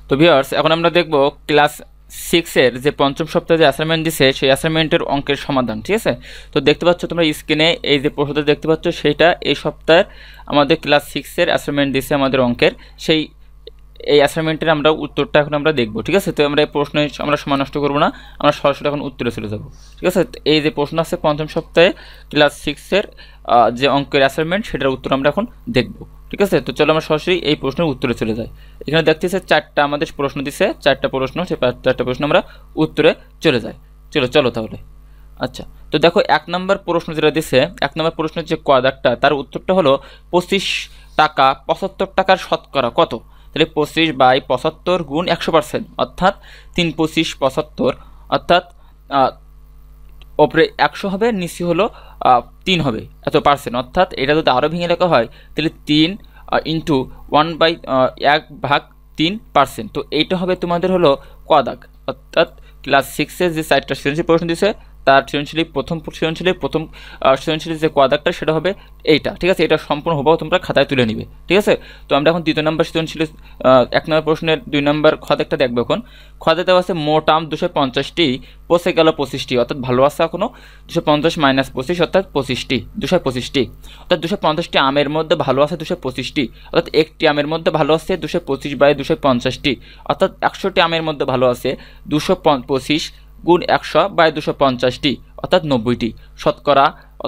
তো ভিউয়ার্স, এখন আমরা দেখব ক্লাস 6-এর যে পঞ্চম সপ্তাহে যে অ্যাসাইনমেন্ট দিছে সেই অ্যাসাইনমেন্টের অঙ্কের সমাধান। ঠিক আছে, তো দেখতে পাচ্ছ তোমরা স্ক্রিনে এই যে প্রশ্নটা দেখতে পাচ্ছ, সেইটা এই সপ্তাহের আমাদের ক্লাস 6-এর অ্যাসাইনমেন্ট দিছে আমাদের অঙ্কের। সেই এই অ্যাসাইনমেন্টের আমরা উত্তরটা এখন আমরা দেখব। ঠিক আছে, তো আমরা এই প্রশ্নে আমরা সময় নষ্ট করব না, আমরা সরাসরি এখন উত্তরে চলে যাব। ঠিক আছে, এই যে প্রশ্ন আছে পঞ্চম সপ্তাহে ক্লাস 6-এর যে অঙ্কের অ্যাসাইনমেন্ট, সেটার উত্তর আমরা এখন দেখব। ঠিক আছে, তো চলো আমরা সরাসরি এই প্রশ্নের উত্তরে চলে যাই। এখানে দেখতেছে 4টা আমাদের প্রশ্ন দিছে, 4টা প্রশ্ন, সেই 4টা প্রশ্ন আমরা উত্তরে চলে যাই। চলো তাহলে। আচ্ছা, তো দেখো 1 নম্বর প্রশ্ন যেটা দিছে, 1 নম্বর প্রশ্নের যে ক দাগটা, তার উত্তরটা হলো 25 টাকা 75 টাকার শতকরা কত। তাহলে 25/75 গুণ 100%, অর্থাৎ 3 25 75, অর্থাৎ ওপরে 100 হবে, নিচে হলো 3 হবে, এত পার্সেন্ট। অর্থাৎ এটা যদি আরও ভেঙে লেখা হয় তাহলে 3 ইন্টু 1/3%। তো এইটা হবে তোমাদের হলো ক দাগ। অর্থাৎ ক্লাস 6-এর যে 4টা সৃজনশীল প্রশ্ন দিছে, তার প্রথম সৃজনশীলের যে ক দাগটা সেটা হবে এইটা। ঠিক আছে, এটা সম্পূর্ণ হবাও তোমরা খাতায় তুলে নিবে। ঠিক আছে, তো আমরা এখন 2 নম্বর সৃজনশীলের 1 নম্বর প্রশ্নের 2 নম্বর খ দাগটা দেখবো। এখন খ দাগে দেওয়া আছে মোট আম 250টি, পচে গেল 25টি, অর্থাৎ ভালো আছে এখনো 250 - 25, অর্থাৎ 25টি, 225টি। অর্থাৎ 250টি আমের মধ্যে ভালো আছে 225টি, অর্থাৎ একটি আমের মধ্যে ভালো আছে 225/250টি, অর্থাৎ 100টি আমের মধ্যে ভালো আছে 225 গুণ 100/250টি, অর্থাৎ 90টি শতকরা।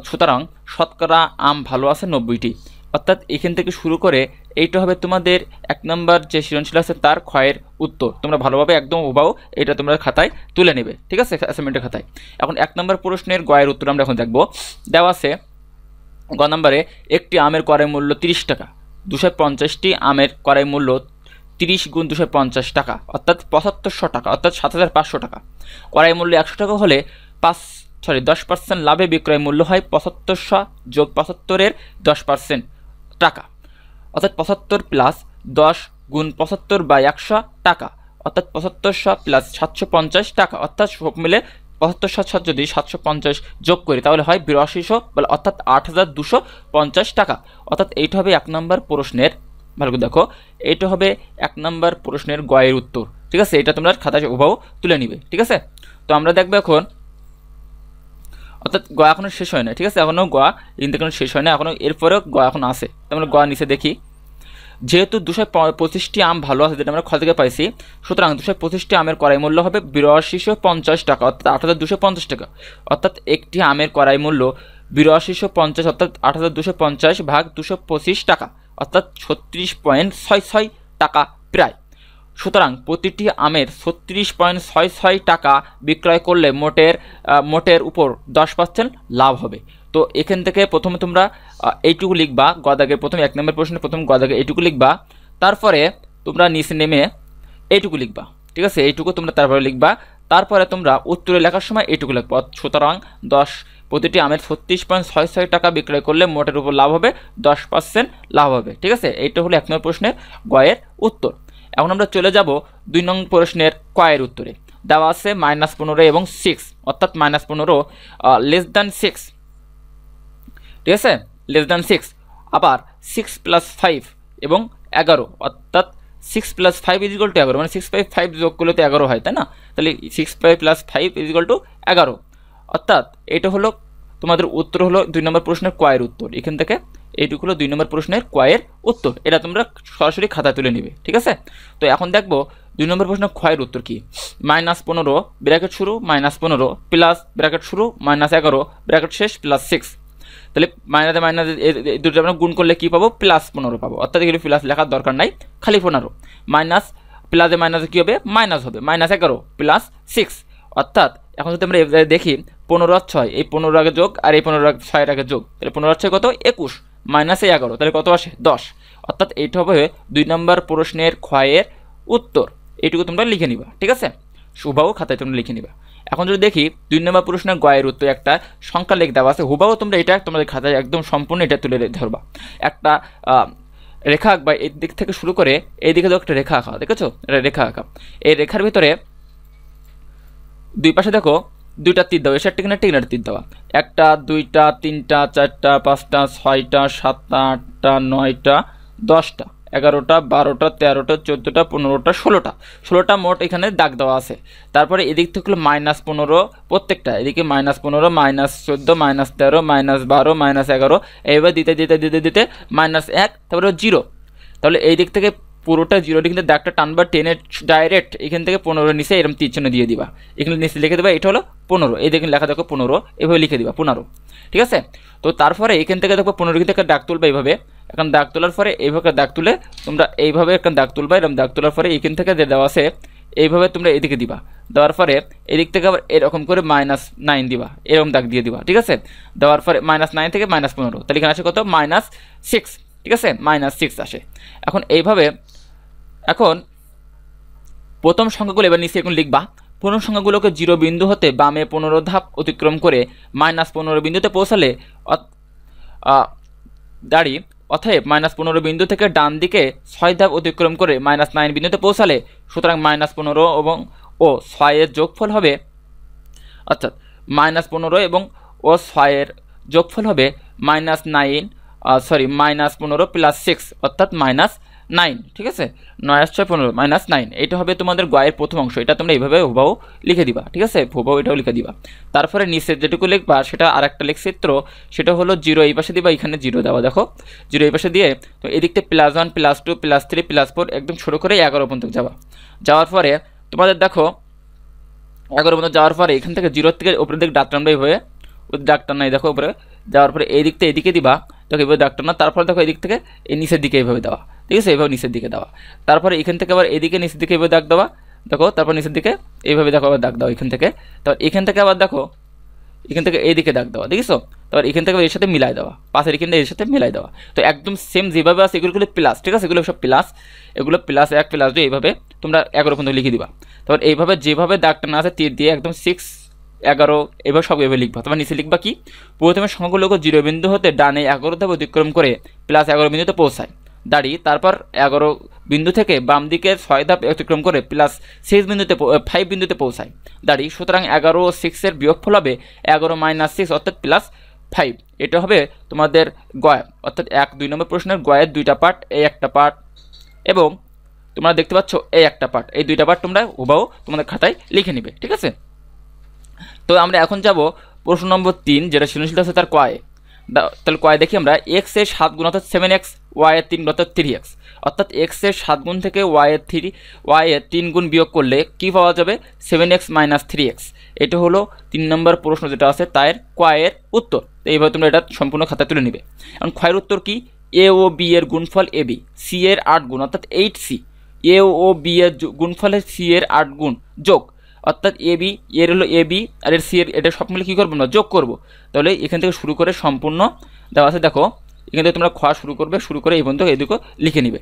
সুতরাং শতকরা আম ভালো আছে 90টি। অর্থাৎ এখান থেকে শুরু করে এইটা হবে তোমাদের 1 নম্বর যে সৃজনশীল আছে তার ক্ষয়ের উত্তর। তোমরা ভালোভাবে একদম হুবাহু এটা তোমরা খাতায় তুলে নেবে। ঠিক আছে, অ্যাসাইনমেন্টের খাতায়। এখন 1 নম্বর প্রশ্নের গয়ের উত্তর আমরা এখন দেখব। দেওয়া আছে গ নম্বরে একটি আমের ক্রয় মূল্য 30 টাকা, 250টি আমের ক্রয় মূল্য 30 গুণ 250 টাকা, অর্থাৎ 7500 টাকা, অর্থাৎ 7500 টাকা। ক্রয় মূল্য 100 টাকা হলে 10% লাভে বিক্রয় মূল্য হয় 7500 যোগ 75-এর 10% টাকা, অর্থাৎ 75 প্লাস 10 গুণ 75/100 টাকা, অর্থাৎ 7500 প্লাস 750 টাকা, অর্থাৎ সব মিলে 75 সাথে যদি 750 যোগ করি তাহলে হয় 8200, অর্থাৎ 8250 টাকা। অর্থাৎ এইটা হবে 1 নম্বর প্রশ্নের, ভালো করে দেখো, এইটা হবে 1 নম্বর প্রশ্নের গয়ের উত্তর। ঠিক আছে, এটা তোমরা খাতায় হুবহু তুলে নিবে। ঠিক আছে, তো আমরা দেখবো এখন, অর্থাৎ গ এখনো শেষ হয় না। ঠিক আছে, এখনো গ কিন্তু এখনো শেষ হয় না, এখনো এরপরেও গ এখন আছে। আমরা গ নিচে দেখি, যেহেতু 225টি আম ভালো আছে, যেটা আমরা খ থেকে পাইছি, সুতরাং 225টি আমের ক্রয় মূল্য হবে 8250 টাকা, অর্থাৎ 8250 টাকা। অর্থাৎ একটি আমের ক্রয় মূল্য 8250, অর্থাৎ 8250 ভাগ 225 টাকা, অর্থাৎ 36.66 টাকা প্রায়। সুতরাং প্রতিটি আমের 36.66 টাকা বিক্রয় করলে মোটের উপর 10% লাভ হবে। তো এখান থেকে প্রথমে তোমরা এইটুকু লিখবা, গদাগের প্রথম 1 নম্বর প্রশ্নের প্রথম গদাগে এইটুকু লিখবা, তারপরে তোমরা নিচে নেমে এইটুকু লিখবা। ঠিক আছে, এইটুকু তোমরা তারপরে লিখবা, তারপরে তোমরা উত্তরে লেখার সময় এইটুকু লিখবা। সুতরাং প্রতিটি আমের 36.66 টাকা বিক্রয় করলে মোটের উপর লাভ হবে 10% লাভ হবে। ঠিক আছে, এইটা হলো 1 নম্বর প্রশ্নের গয়ের উত্তর। এখন আমরা চলে যাব 2 নং প্রশ্নের কয়ের উত্তরে। দেওয়া আছে -15 এবং 6, অর্থাৎ -15 লেস দ্যান 6। ঠিক আছে, লেস দ্যান 6, আবার 6 + 5 এবং 11, অর্থাৎ 6 + 5 = 11, মানে 6/5 যোগ করলে তো 11 হয়, তাই না? তাহলে 6/5 + 5 = 11, অর্থাৎ এটা হলো তোমাদের উত্তর হলো 2 নম্বর প্রশ্নের কয়ের উত্তর। এখান থেকে এইটুকু হলো 2 নম্বর প্রশ্নের কয়ের উত্তর। এটা তোমরা সরাসরি খাতা তুলে নিবে। ঠিক আছে, তো এখন দেখবো 2 নম্বর প্রশ্নের ক্ষয়ের উত্তর কি। -15 ব্র্যাকেট শুরু -15 প্লাস ব্র্যাকেট শুরু -11 ব্র্যাকেট শেষ +6। তাহলে মাইনাসে মাইনাসে দুটো আমরা গুণ করলে কী পাবো? +15 পাবো। অর্থাৎ এগুলো প্লাস লেখার দরকার নাই, খালি 15। মাইনাস প্লাসে মাইনাসে কী হবে? মাইনাস হবে, -11 + 6। অর্থাৎ এখন যদি আমরা দেখি 15 আর 6, এই 15 আগে যোগ আর এই 15 6 আগে যোগ, তাহলে 15 আর 6 কত? 21, -11, তাহলে কত আসে? 10। অর্থাৎ এইটা হবে 2 নম্বর প্রশ্নের ক্ষয়ের উত্তর। এইটুকু তোমরা লিখে নিবা। ঠিক আছে, হুবাহু খাতায় তোমরা লিখে নিবা। এখন যদি দেখি 2 নম্বর প্রশ্নের গয়ের উত্তর একটা সংখ্যা লেখ দেওয়া আছে, হুবাহু তোমরা এটা তোমাদের খাতায় একদম সম্পূর্ণ এটা তুলে ধরবা। একটা রেখা আঁকবা, এই দিক থেকে শুরু করে এই দিকে একটা রেখা আঁকা, দেখেছো? এটা রেখা আঁকা। এই রেখার ভিতরে দুই পাশে দেখো 2টা তীর দেওয়া, এসে টিকিনার তীর দেওয়া। 1টা 2টা 3টা 4টা 5টা 6টা 7টা 8টা 9টা 10টা 11টা 12টা 13টা 14টা 15টা 16টা মোট এখানে দাগ দেওয়া আছে। তারপরে এদিক থেকে হলো -15 প্রত্যেকটা, এদিকে -15 -14 -13 -12 -11 এইভাবে দিতে দিতে দিতে দিতে -1 তারপরে 0। তাহলে এই দিক থেকে পুরোটা 0 কিন্তু দাগটা টানবা, টেনে ডাইরেক্ট এখান থেকে 15 নিচে এরকম তীর চিহ্ন দিয়ে দিবা, এখানে নিচে লিখে দেবা এটা হলো 15, এই দেখুন লেখা দেখো 15, এভাবে লিখে দিবা 15, ঠিক আছে। তো তারপরে এখান থেকে দেখো 15 থেকে দাগ তুলবা এইভাবে, এখন দাগ তোলার পরে এইভাবে দাগ তুলে তোমরা এইভাবে একটা দাগ তুলবা, এরকম দাগ তোলার পরে এখান থেকে যে দেওয়া আছে এইভাবে তোমরা এদিকে দিবা, দেওয়ার পরে এদিক থেকে আবার এরকম করে -9 দিবা, এরকম দাগ দিয়ে দিবা, ঠিক আছে। দেওয়ার পরে -9 থেকে -15, তাহলে এখানে আসে কত -6, ঠিক আছে, -6 আসে। এখন এইভাবে এখন প্রথম সংখ্যাগুলো এবার নিচে এখন লিখবা। প্রথম সংখ্যাগুলোকে 0 বিন্দু হতে বামে 15 ধাপ অতিক্রম করে -15 বিন্দুতে পৌঁছালে দাঁড়ি, অতএব -15 বিন্দু থেকে ডান দিকে 6 ধাপ অতিক্রম করে -9 বিন্দুতে পৌঁছালে, সুতরাং -15 এবং 6 এর যোগফল হবে, অর্থাৎ -15 এবং 6 এর যোগফল হবে -15 + 6 অর্থাৎ -9, ঠিক আছে। 9 × 6 15 -9, এটা হবে তোমাদের গয়ের প্রথম অংশ, এটা তোমরা এইভাবে হুবহু লিখে দিবা, ঠিক আছে, হুবহু এটাও লিখে দিবা। তারপরে নিচে যেটুকু লিখবা সেটা আর একটা লেখচিত্র, সেটা হলো 0 এই পাশে দিবা, এখানে 0 দেওয়া দেখো, 0 এই পাশে দিয়ে তো এদিকতে +1 +2 +3 +4 একদম শুরু করে 11 পর্যন্ত যাবা। যাওয়ার পরে তোমাদের দেখো 11 পর্যন্ত যাওয়ার পরে এখান থেকে 0 থেকে উপরের দিকে ডাক টানবে, এইভাবে ডাক টানাই দেখো উপরে যাওয়ার পরে এই দিকতে এদিকে দিবা, দেখো এইভাবে ডাক টানা, তারপরে দেখো এদিক থেকে এই নিচের দিকে এইভাবে দেওয়া, ঠিক আছে, এইভাবে নিচের দিকে দেওয়া। তারপরে এখান থেকে আবার এদিকে নিচের দিকে এইভাবে দাগ দেওয়া, দেখো, তারপর নিচের দিকে এইভাবে দেখো আবার দাগ দেওয়া এখান থেকে, তারপর এখান থেকে আবার দেখো এখান থেকে এইদিকে দাগ দেওয়া, দেখিছো, তারপর এখান থেকে এর সাথে মিলাই দেওয়া, পাশের এখান থেকে এর সাথে মিলাই দেওয়া। তো একদম সেম যেভাবে আছে এগুলো প্লাস, ঠিক আছে, এগুলো সব প্লাস, এগুলো +1 +2 এইভাবে তোমরা 11 পর্যন্ত লিখে দিবা। তারপর এইভাবে যেভাবে দাগটা না আছে তীর দিয়ে একদম 6 11 এবার সব এভাবে লিখবা। তোমার নিচে লিখবা কি, প্রথমে সংখ্যাগুলোকে 0 বিন্দু হতে ডানে 11 ধাপ অতিক্রম করে +11 বিন্দুতে পৌঁছায়, দাঁড়িয়ে তারপর 11 বিন্দু থেকে বাম দিকে 6 ধাপ অতিক্রম করে +5 বিন্দুতে পৌঁছায়, দাঁড়িয়ে, সুতরাং 11 ও 6 এর বিয়োগফল হবে 11 - 6 অর্থাৎ +5। এটা হবে তোমাদের গয়, অর্থাৎ 1-2 নম্বর প্রশ্নের গয়ের 2টা পার্ট, এই একটা পার্ট এবং তোমরা দেখতে পাচ্ছ এই একটা পার্ট, এই 2টা পার্ট তোমরা হুবহু তোমাদের খাতায় লিখে নিবে, ঠিক আছে। তো আমরা এখন যাব প্রশ্ন নম্বর 3, যেটা সৃজনশীল আছে তার কয়ে। তাহলে কয়ে দেখি আমরা, x এর 7 গুণ অর্থাৎ 7x, y এর 3 অর্থাৎ 3x, অর্থাৎ x এর 7 গুণ থেকে y এর 3 গুণ বিয়োগ করলে কি পাওয়া যাবে, 7x - 3x। এটা হলো 3 নম্বর প্রশ্ন যেটা আছে তার কয়ের উত্তর। তো এইভাবে তোমরা এটা সম্পূর্ণ খাতা তুলে নিবে। এখন ক্ষয়ের উত্তর কি, a ও b এর গুণফল ab, c এর 8 গুণ অর্থাৎ 8c, a ও b এর গুণফলের c এর 8 গুণ যোগ, অর্থাৎ এবি এর হলো এবি আর এর সি এর, এটা সব মিলে কী করবো না, যোগ করবো। তাহলে এখান থেকে শুরু করে সম্পূর্ণ দেওয়া আছে, দেখো এখান থেকে তোমরা খোয়া শুরু করে এই পর্যন্ত এদিকে লিখে নিবে।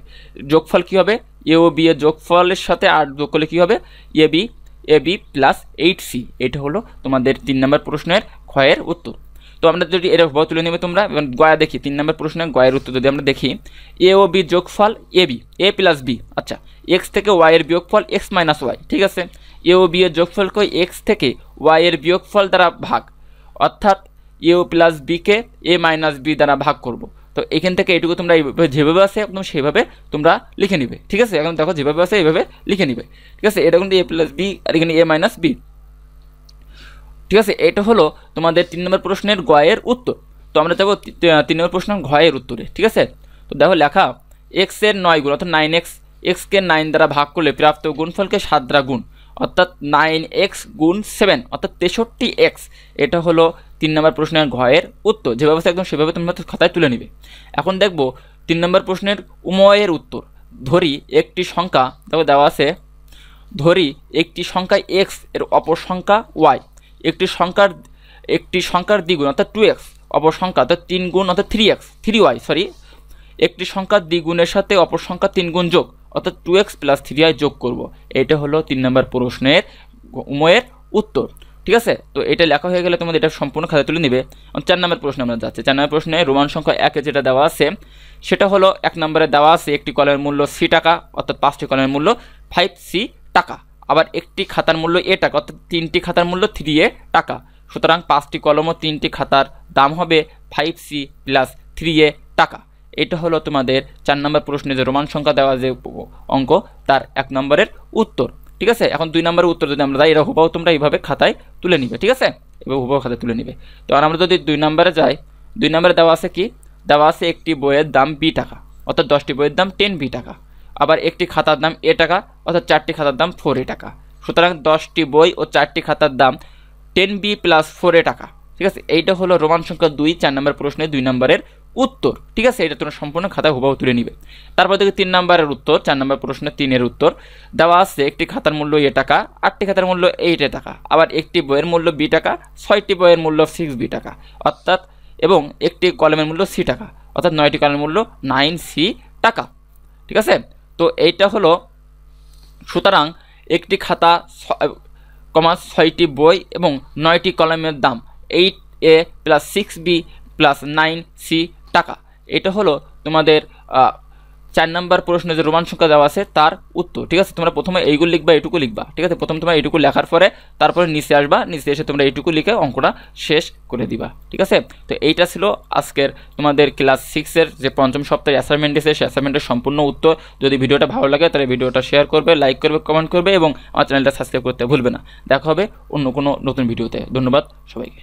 যোগফল কী হবে, এ ও বি এর যোগফলের সাথে 8 যোগ করলে কী হবে, এবি + 8c। এটা হলো তোমাদের 3 নম্বর প্রশ্নের ক্ষয়ের উত্তর। তো আমরা যদি এটা তুলে নেবে তোমরা, এবং গয়া দেখি 3 নম্বর প্রশ্নের গয়ের উত্তর যদি আমরা দেখি, এ ও বি যোগফল এবি, a + b, আচ্ছা, x থেকে y এর বিয়োগফল x - y, ঠিক আছে, এ ও বি এর যোগফলকে x থেকে y এর বিয়োগফল দ্বারা ভাগ, অর্থাৎ এ ও + বিকে a - b দ্বারা ভাগ করব। তো এখান থেকে এটুকু তোমরা যেভাবে আছে একদম সেভাবে তোমরা লিখে নিবে, ঠিক আছে। এখন দেখো যেভাবে আছে এইভাবে লিখে নিবে, ঠিক আছে। এটা কিন্তু a + b আর এখানে a - b, ঠিক আছে। এটা হলো তোমাদের 3 নম্বর প্রশ্নের গয়ের উত্তর। তো আমরা যাবো 3 নম্বর প্রশ্নের ঘয়ের উত্তরে, ঠিক আছে। তো দেখো লেখা, x এর 9 গুণ অর্থাৎ 9x, x কে 9 দ্বারা ভাগ করলে প্রাপ্ত গুণফলকে 7 দ্বারা গুণ, অর্থাৎ 9x গুণ 7 অর্থাৎ 63x। এটা হলো 3 নম্বর প্রশ্নের ঘয়ের উত্তর। যেভাবে একদম সেভাবে তোমরা খাতায় তুলে নিবে। এখন দেখবো 3 নম্বর প্রশ্নের উময়ের উত্তর। ধরি একটি সংখ্যা, দেখো দেওয়া আছে, ধরি একটি সংখ্যা x এর অপর সংখ্যা y, একটি সংখ্যার দ্বিগুণ অর্থাৎ 2x, অপর সংখ্যা অর্থাৎ 3 গুণ অর্থাৎ 3y, একটি সংখ্যার দ্বিগুণের সাথে অপর সংখ্যা 3 গুণ যোগ অর্থাৎ 2x + 3y যোগ করব। এটা হলো 3 নম্বর প্রশ্নের উময়ের উত্তর, ঠিক আছে। তো এটা লেখা হয়ে গেলে তোমাদের এটা সম্পূর্ণ খাতা তুলে নিবে। 4 নম্বর প্রশ্ন আমরা যাচ্ছি। 4 নম্বর প্রশ্নে রোমান সংখ্যা 1 এ যেটা দেওয়া আছে সেটা হলো 1 নম্বরে দেওয়া আছে একটি কলমের মূল্য c টাকা, অর্থাৎ 5টি কলমের মূল্য 5c টাকা। আবার একটি খাতার মূল্য a টাকা, অর্থাৎ 3টি খাতার মূল্য 3a টাকা। সুতরাং 5টি কলম ও 3টি খাতার দাম হবে 5c + 3a টাকা। এটা হলো তোমাদের 4 নম্বর প্রশ্নে যে রোমান সংখ্যা দেওয়া যে অঙ্ক তার 1 নম্বরের উত্তর। ঠিক আছে, এখন 2 নম্বরের উত্তর যদি আমরা যাই, এটা হুবাহু তোমরা এইভাবে খাতায় তুলে নিবে। ঠিক আছে, এভাবে হুবাহু খাতায় তুলে নিবে। তো আর আমরা যদি 2 নম্বরে যাই, 2 নম্বরে দেওয়া আছে কি, দেওয়া আছে একটি বইয়ের দাম B টাকা, অর্থাৎ 10টি বইয়ের দাম 10B টাকা। আবার একটি খাতার দাম A টাকা, অর্থাৎ 4টি খাতার দাম 4A টাকা। সুতরাং 10টি বই ও 4টি খাতার দাম 10B প্লাস 4A টাকা। ঠিক আছে, এইটা হলো রোমান সংখ্যা 2 4 নম্বর প্রশ্নে 2 নম্বরের উত্তর। ঠিক আছে, এটা তোমরা সম্পূর্ণ খাতায় হুবাহু তুলে নিবে। তারপর দেখি 3 নম্বরের উত্তর, 4 নম্বর প্রশ্নে 3-এর উত্তর দেওয়া আছে একটি খাতার মূল্য A টাকা, 8টি খাতার মূল্য 8A টাকা। আবার একটি বইয়ের মূল্য B টাকা, 6টি বইয়ের মূল্য 6B টাকা, অর্থাৎ এবং একটি কলমের মূল্য C টাকা, অর্থাৎ 9টি কলমের মূল্য 9C টাকা। ঠিক আছে, তো এইটা হলো, সুতরাং একটি খাতা 6টি বই এবং 9টি কলমের দাম 8A plus 6B plus 9C টাকা। এটা হলো তোমাদের 4 নম্বর প্রশ্নে যে রোমান সংখ্যা দেওয়া আছে তার উত্তর। ঠিক আছে, তোমরা প্রথমে এইগুলো লিখবা, এইটুকু লিখবা। ঠিক আছে, প্রথম তোমরা এইটুকু লেখার পরে তারপরে নিচে আসবা, নিচে এসে তোমরা এইটুকু লিখে অঙ্কটা শেষ করে দিবা। ঠিক আছে, তো এইটা ছিল আজকের তোমাদের ক্লাস 6-এর যে 5ম সপ্তাহের অ্যাসাইনমেন্ট দিয়েছে, সেই অ্যাসাইনমেন্টের সম্পূর্ণ উত্তর। যদি ভিডিওটা ভালো লাগে তাহলে ভিডিওটা শেয়ার করবে, লাইক করবে, কমেন্ট করবে এবং আমার চ্যানেলটা সাবস্ক্রাইব করতে ভুলবে না। দেখা হবে অন্য কোনো নতুন ভিডিওতে। ধন্যবাদ সবাইকে।